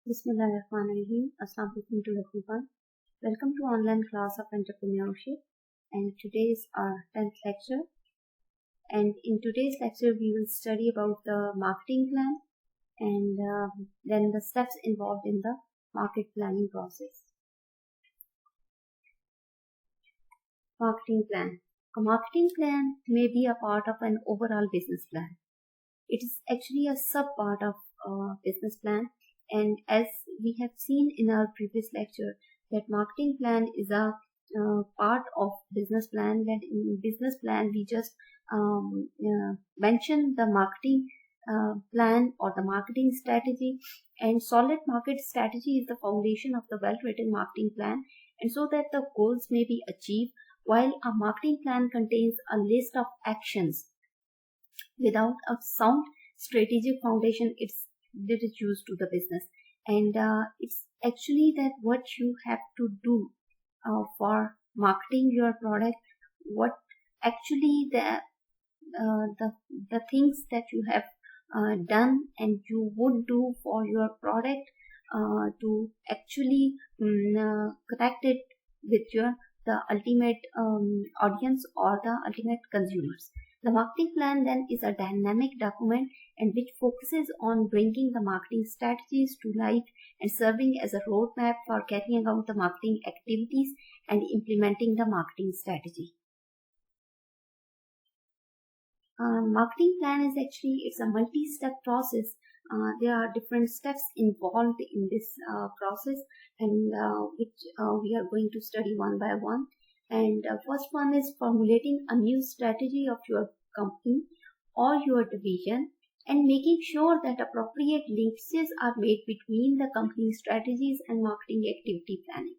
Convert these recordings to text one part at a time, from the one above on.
Bismillahirrahmanirrahim. Assalamu alaikum to everyone. Welcome to online class of entrepreneurship. And today is our 10th lecture. And in today's lecture, we will study about the marketing plan and then the steps involved in the market planning process. Marketing plan. A marketing plan may be a part of an overall business plan. It is actually a sub-part of a business plan. And as we have seen in our previous lecture, that marketing plan is a part of business plan. That in business plan we just mention the marketing plan or the marketing strategy, and solid market strategy is the foundation of the well-written marketing plan, and so that the goals may be achieved. While a marketing plan contains a list of actions, without a sound strategic foundation, it's used to the business. And it's actually that what you have to do for marketing your product, what actually the things that you have done and you would do for your product to actually connect it with the ultimate audience or the ultimate consumers. The marketing plan then is a dynamic document and which focuses on bringing the marketing strategies to life and serving as a roadmap for carrying out the marketing activities and implementing the marketing strategy. Marketing plan is it's a multi-step process. There are different steps involved in this process, and which we are going to study one by one. And first one is formulating a new strategy of your company or your division and making sure that appropriate linkages are made between the company strategies and marketing activity planning.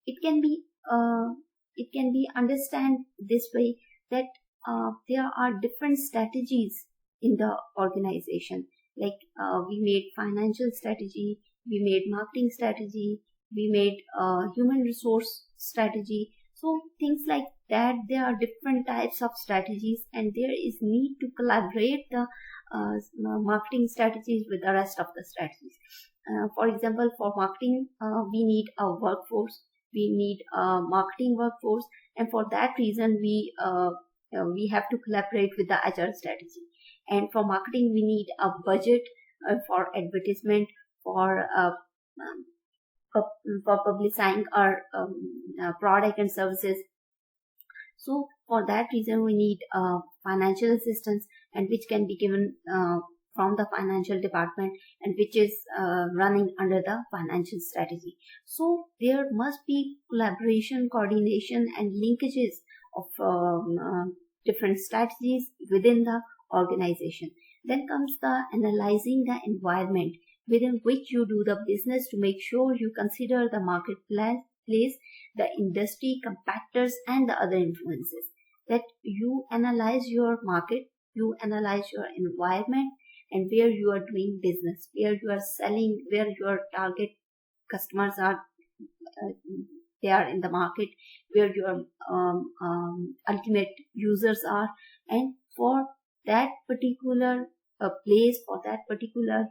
It can be understand this way that there are different strategies in the organization. Like we made financial strategy, we made marketing strategy, we made human resource strategy. So things like that, there are different types of strategies, and there is need to collaborate the marketing strategies with the rest of the strategies. For example, for marketing, we need a workforce, we need a marketing workforce, and for that reason we have to collaborate with the agile strategy. And for marketing, we need a budget for advertisement, for publicizing our product and services. So for that reason, we need financial assistance, and which can be given from the financial department, and which is running under the financial strategy. So there must be collaboration, coordination, and linkages of different strategies within the organization. Then comes the analyzing the environment within which you do the business to make sure you consider the marketplace, the industry, competitors, and the other influences. That you analyze your market, you analyze your environment, and where you are doing business, where you are selling, where your target customers are. They are in the market, where your ultimate users are, and for that particular place, for that particular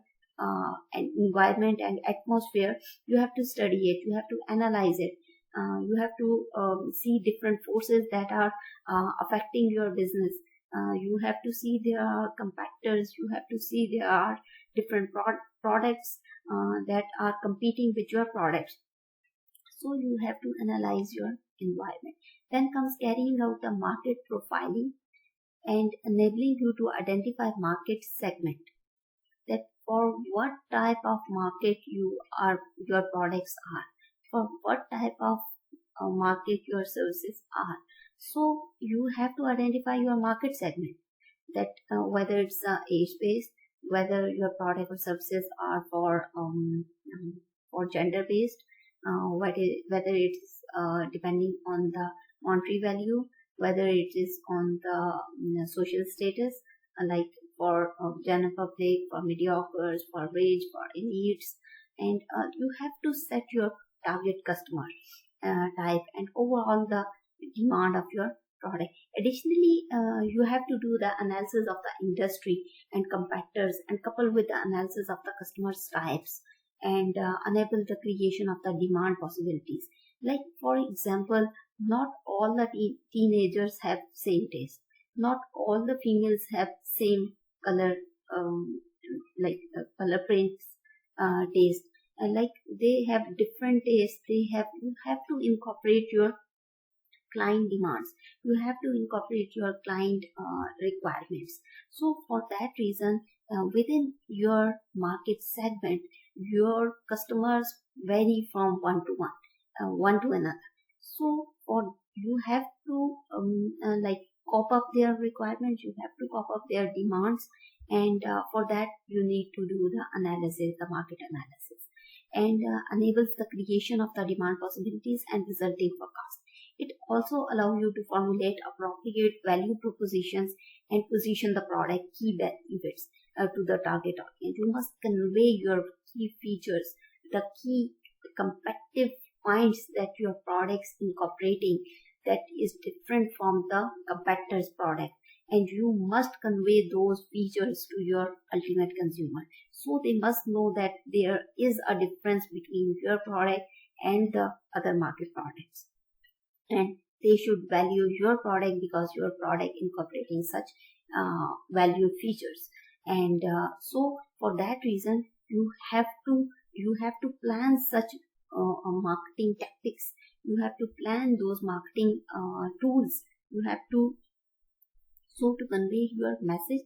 environment and atmosphere, you have to study it, you have to analyze it, you have to see different forces that are affecting your business. You have to see there are competitors, you have to see there are different products that are competing with your products. So you have to analyze your environment. Then comes carrying out the market profiling and enabling you to identify market segment. That for what type of market your products are, for what type of market your services are. So you have to identify your market segment. That whether it's age-based, whether your product or services are for gender-based, whether it's depending on the monetary value, whether it is on the social status, like for general public, for mediocres, for rich, for elites. And you have to set your target customer type and overall the demand of your product. Additionally, you have to do the analysis of the industry and competitors, and coupled with the analysis of the customers' types, and enable the creation of the demand possibilities. Like for example, not all the teenagers have same taste. Not all the females have same color, color prints taste. And like they have different tastes. You have to incorporate your client demands. You have to incorporate your client requirements. So for that reason, within your market segment, your customers vary from one to another. So for you have to cop up their requirements. You have to cop up their demands, and for that you need to do the analysis, the market analysis, and enables the creation of the demand possibilities and resulting forecast. It also allows you to formulate appropriate value propositions and position the product key benefits to the target audience. You must convey your key features, the key competitive points that your products incorporating that is different from the competitor's product, and you must convey those features to your ultimate consumer. So they must know that there is a difference between your product and the other market products, and they should value your product because your product incorporating such valued features. And so for that reason, you have to plan such marketing tactics. You have to plan those marketing tools. You have to convey your message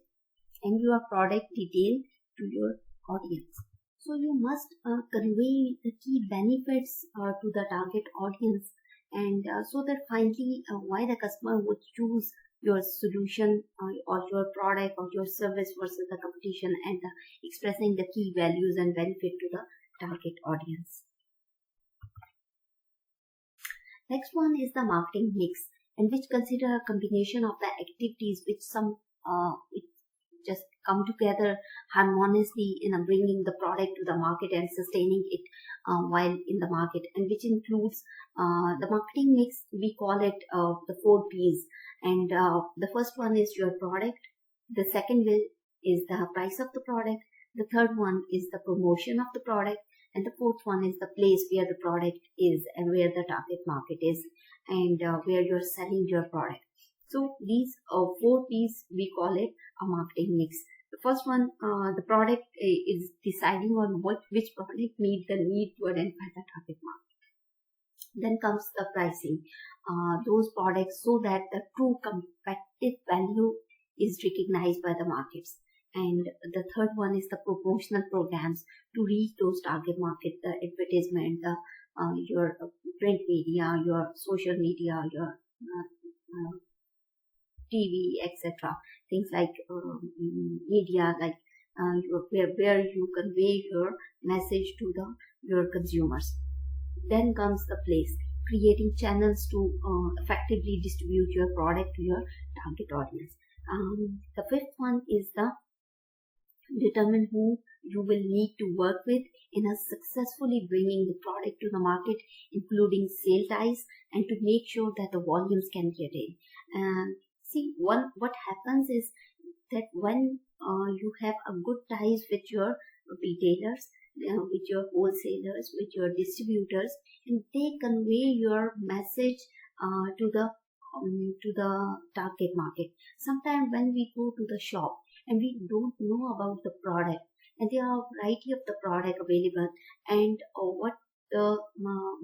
and your product detail to your audience. So you must convey the key benefits to the target audience, and so that finally why the customer would choose your solution or your product or your service versus the competition, and expressing the key values and benefit to the target audience. Next one is the marketing mix, and which consider a combination of the activities which it just come together harmoniously in bringing the product to the market and sustaining it while in the market, and which includes the marketing mix. We call it the 4 P's, and the first one is your product, the second is the price of the product, the third one is the promotion of the product, and the fourth one is the place where the product is and where the target market is, and where you're selling your product. So these 4 P's, we call it a marketing mix. The first one, the product is deciding on which product meet the need to identify the target market. Then comes the pricing, those products so that the true competitive value is recognized by the markets. And the third one is the promotional programs to reach those target market, the advertisement, your print media, your social media, your TV, etc. Things like media, like where you convey your message to your consumers. Then comes the place, creating channels to effectively distribute your product to your target audience. The fifth one is the determine who you will need to work with in a successfully bringing the product to the market, including sale ties, and to make sure that the volumes can get in. What happens is that when you have a good ties with your retailers, with your wholesalers, with your distributors, and they convey your message to the target market. Sometimes when we go to the shop and we don't know about the product, and there are a variety of the product available, and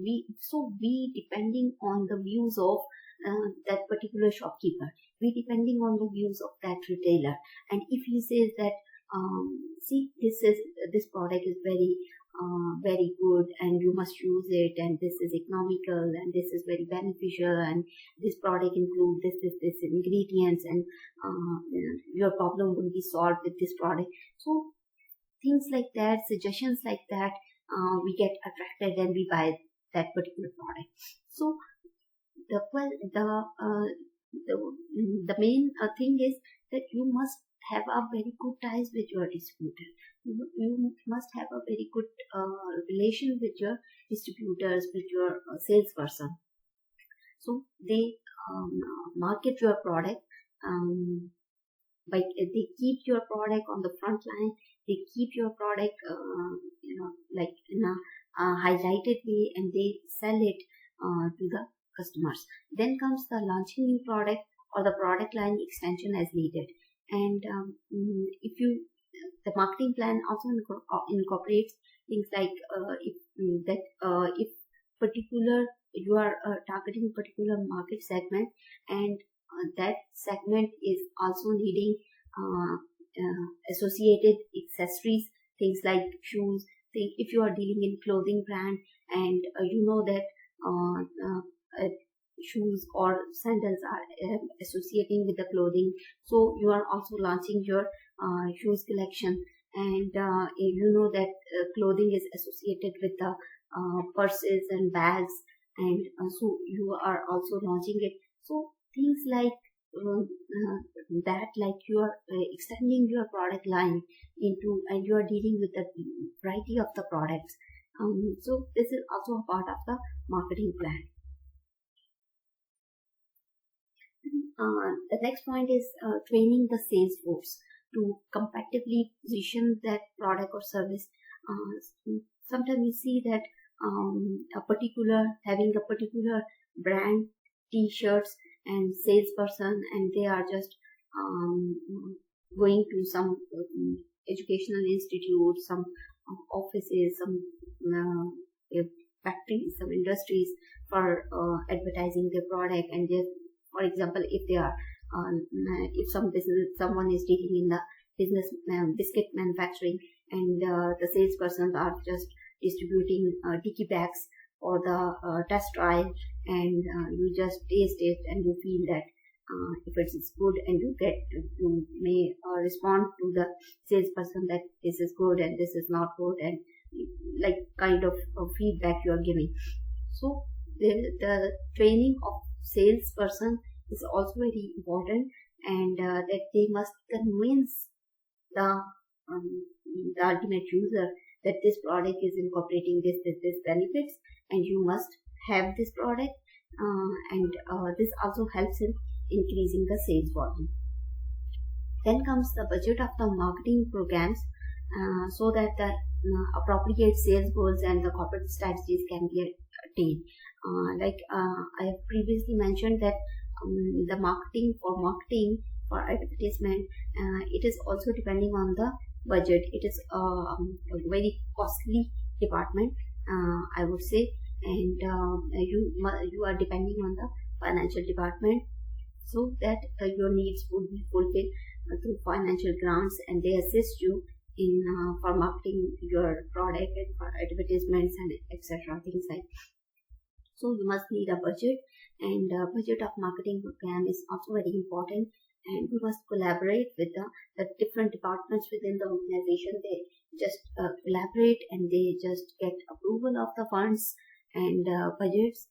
we depending on the views of that particular shopkeeper, we depending on the views of that retailer, and if he says that this product is very good and you must use it, and this is economical and this is very beneficial, and this product includes this ingredients, and your problem will be solved with this product. So things like that, suggestions like that, we get attracted and we buy that particular product. So the main thing is that you must have a very good ties with your distributor. You must have a very good relation with your distributors, with your salesperson. So they market your product, they keep your product on the front line. They keep your product, like in a highlighted way, and they sell it to the customers. Then comes the launching new product or the product line extension as needed. And if you the marketing plan also incorporates things like if particular you are targeting particular market segment, and that segment is also needing associated accessories, things like shoes. If you are dealing in clothing brand, and you know that shoes or sandals are associating with the clothing, so you are also launching your shoes collection. And you know that clothing is associated with the purses and bags, and so you are also launching it. So things like that, like you are extending your product line into, and you are dealing with the variety of the products. So this is also a part of the marketing plan. The next point is training the sales force to competitively position that product or service. Sometimes we see that having a particular brand t-shirts and salesperson, and they are just going to some educational institutes, some offices, some factories, some industries for advertising their product. And they, for example, if they are if someone is dealing in the business biscuit manufacturing, and the salespersons are just distributing tiki bags for the test trial, and you just taste it and you feel that if it is good, and you may respond to the salesperson that this is good and this is not good, and like kind of feedback you are giving. So the training of salesperson is also very important, and that they must convince the ultimate user that this product is incorporating this benefits, and you must have this product, and this also helps in increasing the sales volume. Then comes the budget of the marketing programs, so that the appropriate sales goals and the corporate strategies can be attained. Like I have previously mentioned that the marketing for advertisement, it is also depending on the budget. It is a very costly department, I would say, and you are depending on the financial department, so that your needs would be fulfilled through financial grants, and they assist you in for marketing your product and for advertisements and etc. things like. So you must need a budget, and budget of marketing program is also very important. And we must collaborate with the different departments within the organization. They just collaborate, and they just get approval of the funds and budgets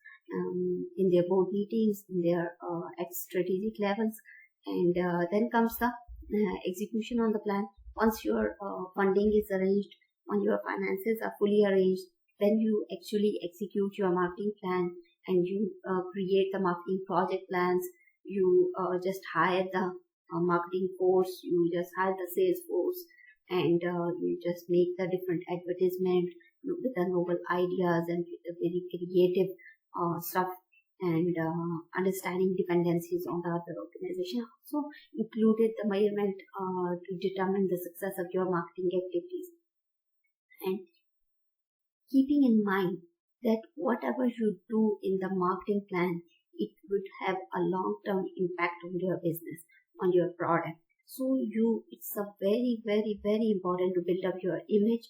in their board meetings, in their at strategic levels. And then comes the execution on the plan. Once your funding is arranged, when your finances are fully arranged, then you actually execute your marketing plan, and you create the marketing project plans. You just hire the marketing force, you just hire the sales force, and you just make the different advertisement with the novel ideas and with the very creative stuff, and understanding dependencies on the other organization. So included the measurement to determine the success of your marketing activities, and keeping in mind that whatever you do in the marketing plan, it would have a long-term impact on your business, on your product. So it's a very, very, very important to build up your image.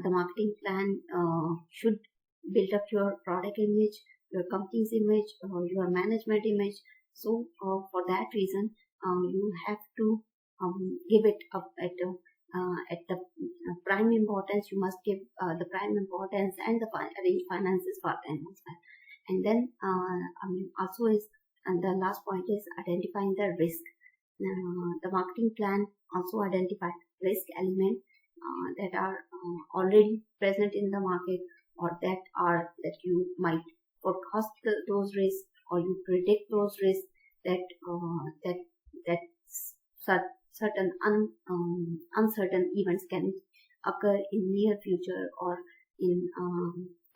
The marketing plan should build up your product image, your company's image, your management image. So for that reason, you have to give it up at the prime importance. You must give the prime importance and the arrange finances for them as well. And then also is, and the last point is identifying the risk. The marketing plan also identifies risk element that are already present in the market, or that you might forecast those risks, or you predict those risks that certain uncertain events can occur in near future or in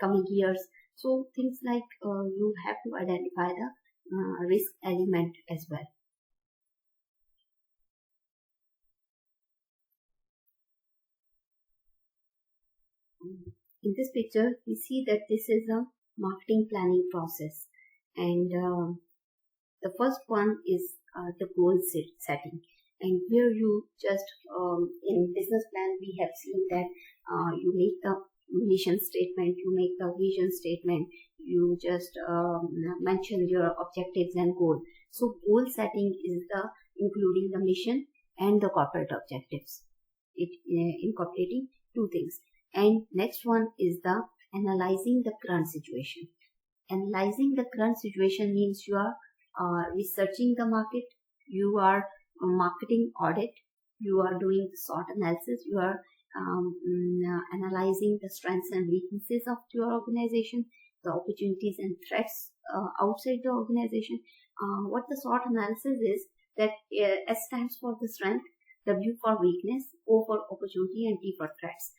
coming years. So things like you have to identify the risk element as well. In this picture, we see that this is a marketing planning process, and the first one is the goal setting. And here you just in business plan we have seen that you make the mission statement, you make the vision statement, you just mention your objectives and goal. So goal setting is the including the mission and the corporate objectives. It incorporating two things. And next one is the analyzing the current situation. Analyzing the current situation means you are researching the market, you are marketing audit, you are doing SWOT analysis, you are analyzing the strengths and weaknesses of your organization, the opportunities and threats outside the organization. What the SWOT analysis is that S stands for the strength, W for weakness, O for opportunity, and T for threats.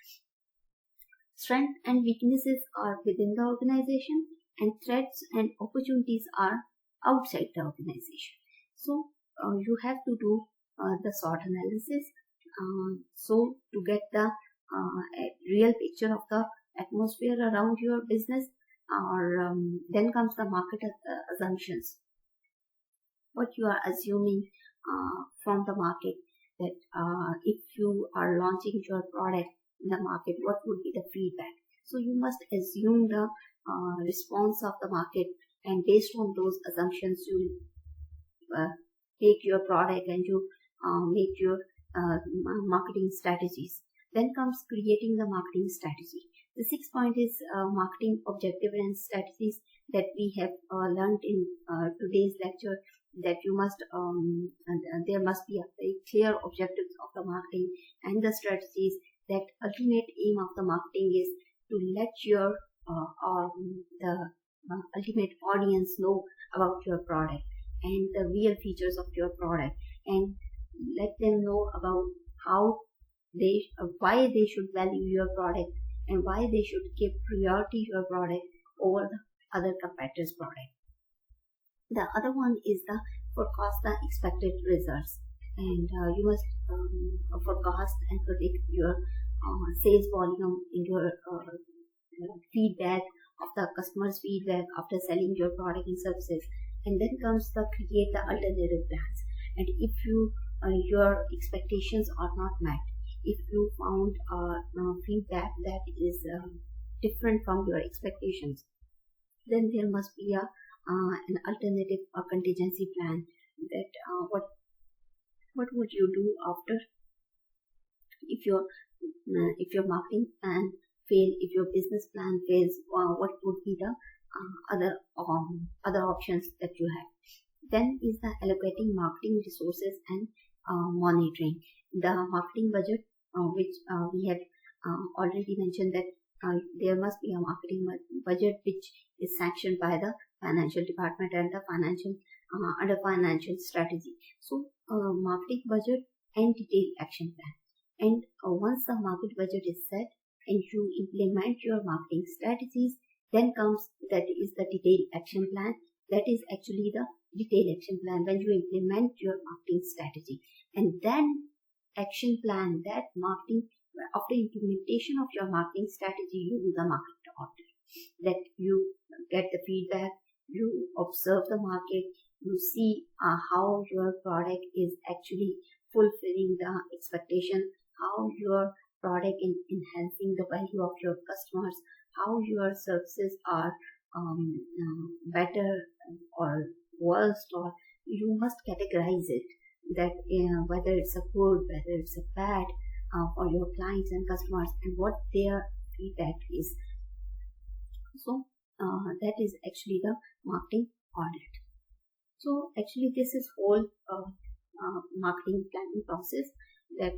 Strength and weaknesses are within the organization, and threats and opportunities are outside the organization. So you have to do the SWOT analysis so to get the real picture of the atmosphere around your business. Or then comes the market assumptions. What you are assuming from the market, that if you are launching your product in the market, what would be the feedback? So you must assume the response of the market, and based on those assumptions you take your product and you make your marketing strategies. Then comes creating the marketing strategy. The sixth point is marketing objective and strategies that we have learned in today's lecture, that you must there must be a very clear objectives of the marketing and the strategies. That ultimate aim of the marketing is to let your the ultimate audience know about your product and the real features of your product, and let them know about how why they should value your product and why they should give priority to your product over the other competitors' product. The other one is the forecast the expected results, and you must forecast and predict your sales volume in your feedback of the customer's feedback after selling your product and services. And then comes the create the alternative plans. And if your expectations are not met, if you found feedback that is different from your expectations, then there must be an alternative or contingency plan. That what would you do after if your marketing plan fail, if your business plan fails? What would be the other options that you have? Then is the allocating marketing resources and monitoring the marketing budget, which we have already mentioned that there must be a marketing budget which is sanctioned by the financial department and the financial under financial strategy. So marketing budget and detailed action plan. And once the market budget is set and you implement your marketing strategies, then comes that is the detailed action plan. That is actually the detailed action plan when you implement your marketing strategy. And then action plan, that marketing, after implementation of your marketing strategy, you do the market audit. That you get the feedback, you observe the market, you see how your product is actually fulfilling the expectation, how your product is enhancing the value of your customers, how your services are better or worse, or you must categorize it, that whether it's a good, whether it's a bad for your clients and customers, and what their feedback is. So that is actually the marketing audit. So actually this is whole marketing planning process, that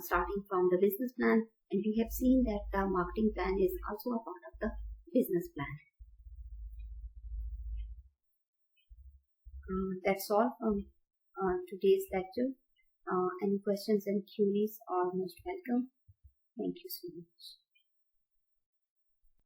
starting from the business plan, and we have seen that the marketing plan is also a part of the business plan. That's all from today's lecture. Any questions and queries are most welcome. Thank you so much.